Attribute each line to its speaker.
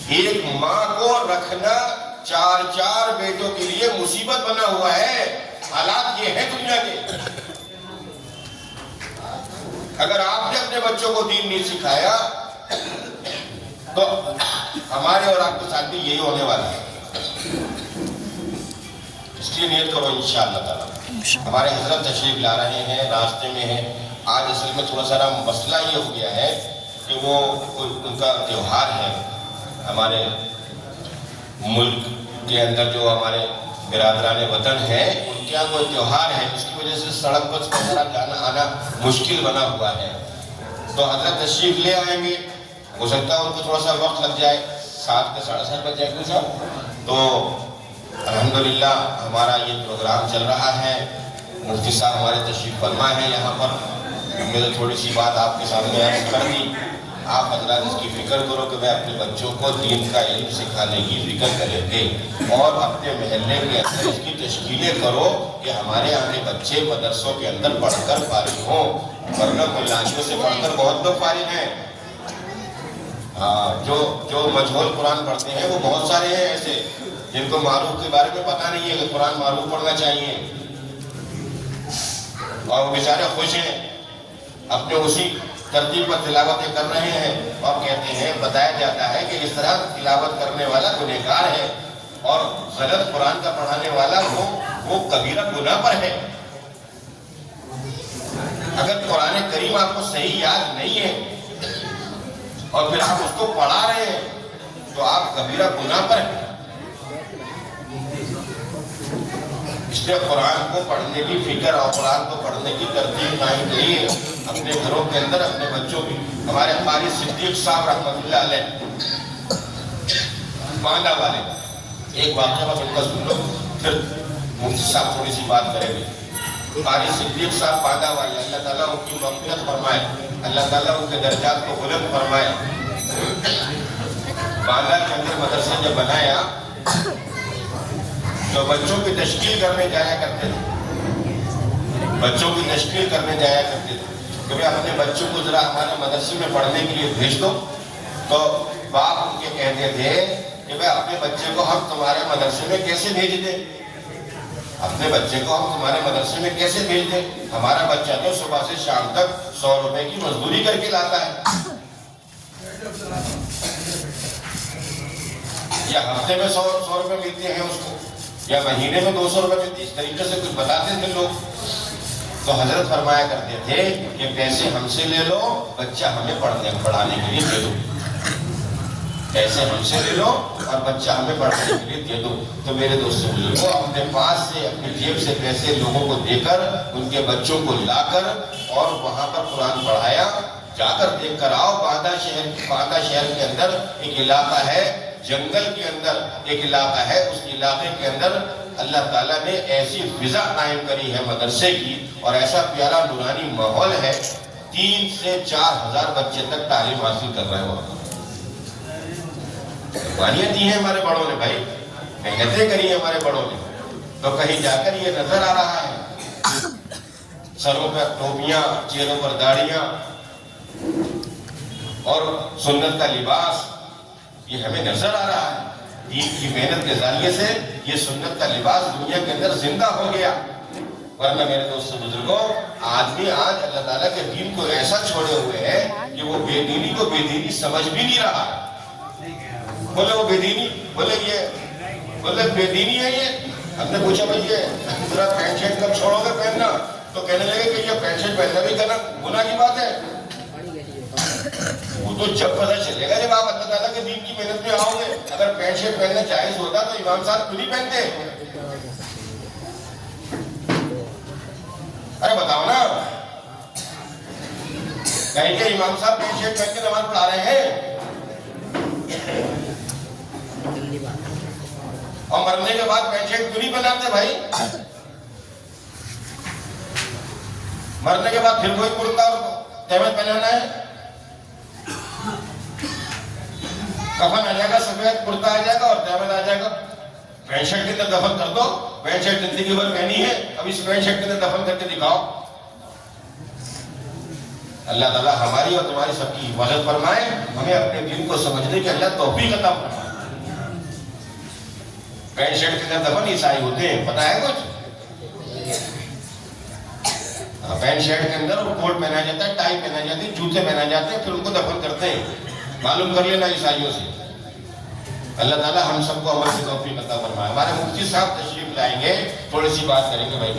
Speaker 1: ایک ماں کو رکھنا 4 بیٹوں کے لیے مصیبت بنا ہوا ہے. حالات یہ ہیں دنیا کے. اگر آپ نے اپنے بچوں کو دین نہیں سکھایا تو ہمارے اور آپ کے ساتھ بھی یہی ہونے والا ہے. اس لیے نیت کرو انشاءاللہ تعالی. ہمارے حضرت تشریف لا رہے ہیں، راستے میں ہیں. آج اصل میں تھوڑا سا مسئلہ یہ ہو گیا ہے کہ وہ ان کا تہوار ہے. ہمارے ملک کے اندر جو ہمارے برادران وطن ہیں ان کے یہاں کوئی تہوار ہے، جس کی وجہ سے سڑک پر جانا آنا مشکل بنا ہوا ہے. تو حضرت تشریف لے آئیں گے. ہو سکتا ہے ان کو تھوڑا سا وقت لگ جائے، 7 کے 7:30 بج جائے کچھ. تو الحمدللہ ہمارا یہ پروگرام چل رہا ہے. مفتی صاحب ہمارے تشریف فرما ہے یہاں پر. میں نے تھوڑی سی بات آپ کے سامنے عرض کر دی. آپ حضرات اس کی فکر کرو کہ میں اپنے بچوں کو دین کا علم سکھانے کی فکر کریں گے، اور اپنے محلے کے اندر اس کی تشکیلیں کرو کہ ہمارے یہاں کے بچے مدرسوں کے اندر پڑھ کر فارغ ہوں. ورنہ ملازموں سے پڑھ کر بہت لوگ فارغ ہیں. جو مجہول قرآن پڑھتے ہیں وہ بہت سارے ہیں ایسے جن کو معروف کے بارے میں پتہ نہیں ہے کہ قرآن معروف پڑھنا چاہیے، اور وہ بیچارے خوش ہیں اپنے اسی ترتیب پر تلاوتیں کر رہے ہیں، اور کہتے ہیں بتایا جاتا ہے کہ اس طرح تلاوت کرنے والا گنہگار ہے، اور غلط قرآن کا پڑھانے والا وہ کبیرہ گناہ پر ہے. اگر قرآن کریم آپ کو صحیح یاد نہیں ہے اور پھر آپ اس کو پڑھا رہے ہیں تو آپ کبیرہ گناہ پر ہیں. اس لیے قرآن کو پڑھنے کی فکر اور قرآن کو پڑھنے کی ترتیب قائم کریے اپنے گھروں کے اندر، اپنے بچوں کی. ہمارے قاری صدیق صاحب رحمۃ اللہ علیہ باندہ والے، ایک واقعہ بس ان کا سن لو پھر مفتی صاحب تھوڑی سی بات کریں گے. قاری صدیق صاحب باندہ والے، اللہ تعالیٰ ان کی مغفرت فرمائے، اللہ تعالیٰ ان کے درجات کو بلند فرمائے. باندہ کے اندر مدرسہ جب بنایا تو بچوں کی تشکیل کرنے جایا کرتے تھے. بچوں کی تشکیل کرنے جایا کرتے تھے کہ بھئی اپنے بچوں کو ذرا ہمارے مدرسے میں پڑھنے کے لیے بھیج دو. تو باپ ان کے کہتے تھے کہ بھئی اپنے بچے کو ہم تمہارے مدرسے میں کیسے بھیج دیں؟ اپنے بچے کو ہم تمہارے مدرسے میں کیسے بھیج دیں؟ ہمارا بچہ تو صبح سے شام تک 100 روپے کی مزدوری کر کے لاتا ہے، یا ہفتے میں 100 روپے ملتے ہیں اس کو، یا مہینے میں 200 روپے ملتے. اس طریقے سے کچھ بتاتے تھے لوگ. تو حضرت فرمایا کرتے تھے کہ پیسے ہم سے لے لو، بچہ ہمیں پڑھانے کے لیے دے دو. پیسے ہم سے لے لو اور بچہ ہمیں پڑھانے کے لیے دے دو. تو میرے دوست بزرگوں، اپنے پاس سے اپنی جیب سے پیسے لوگوں کو دے کر ان کے بچوں کو لا کر اور وہاں پر قرآن پڑھایا. جا کر دیکھ کر آؤ. باندہ شہر کے اندر ایک علاقہ ہے، جنگل کے اندر ایک علاقہ ہے. اس علاقے کے اندر اللہ تعالیٰ نے ایسی فضا قائم کری ہے مدرسے کی، اور ایسا پیارا نورانی ماحول ہے. 3 سے 4 ہزار بچے تک تعلیم حاصل کر رہے ہو. قربانیاں دی ہیں ہمارے بڑوں نے بھائی، محنتیں کری ہیں ہمارے بڑوں نے. تو کہیں جا کر یہ نظر آ رہا ہے، سروں پر ٹوپیاں، چہروں پر داڑیاں اور سنت کا لباس، یہ ہمیں نظر آ رہا ہے. دین کی محنت کے ذریعے سے یہ سنت کا لباس دنیا کے اندر زندہ ہو گیا. ورنہ میرے دوست بزرگوں، آدمی آج اللہ تعالیٰ کے دین کو ایسا چھوڑے ہوئے ہے کہ وہ بے دینی کو بے دینی سمجھ بھی نہیں رہا. بولے وہ بے دینی، بولے بے دینی ہے یہ. ہم نے پوچھا بھائی یہ ذرا پینٹ شرٹ کب چھوڑو گے پہننا؟ تو کہنے لگے کہ یہ پینٹ شرٹ پہننا بھی گناہ کی بات ہے. وہ تو جب پتہ چلے گا جب آپ اللہ تعالیٰ کے دین کی محنت میں آؤ گے. اگر پینٹ شرٹ پہننا جائز ہوتا تو امام صاحب خود ہی پہنتے. ارے بتاؤ نا، کہیں کہ امام صاحب پینٹ شرٹ پہن کے نماز پڑھا رہے ہیں اور مرنے کے بعد پینٹ شرٹ کیوں نہیں پہناتے بھائی؟ مرنے کے بعد پھر کوئی کرتا اور تہمت پہنانا ہے. کفن آ جائے گا، سفید کرتا آ جائے گا اور تہمت آ جائے گا. پینٹ شرٹ کے اندر دفن کر دو. پینٹ شرٹ زندگی بھر پہنی ہے، اب اس پینٹ شرٹ کے اندر دفن کر کے دکھاؤ. اللہ تعالیٰ ہماری اور تمہاری سب کی حفاظت فرمائے، ہمیں اپنے دین کو سمجھنے کی اللہ توفیق عطا فرمائے۔ پینٹ شرٹ کے اندر دفن عیسائی ہوتے ہیں، پتہ ہے کچھ؟ پینٹ شرٹ کے اندر کوٹ پہنا جاتا ہے، ٹائی پہنا جاتی ہے، جوتے پہنا جاتے ہیں، پھر ان کو دفن کرتے ہیں۔ معلوم کر لینا عیسائیوں سے۔ اللہ تعالیٰ ہم سب کو عمل سے توفیق عطا فرمائے۔ ہمارے مفتی صاحب تشریف لائیں گے، تھوڑی سی بات کریں گے بھائی۔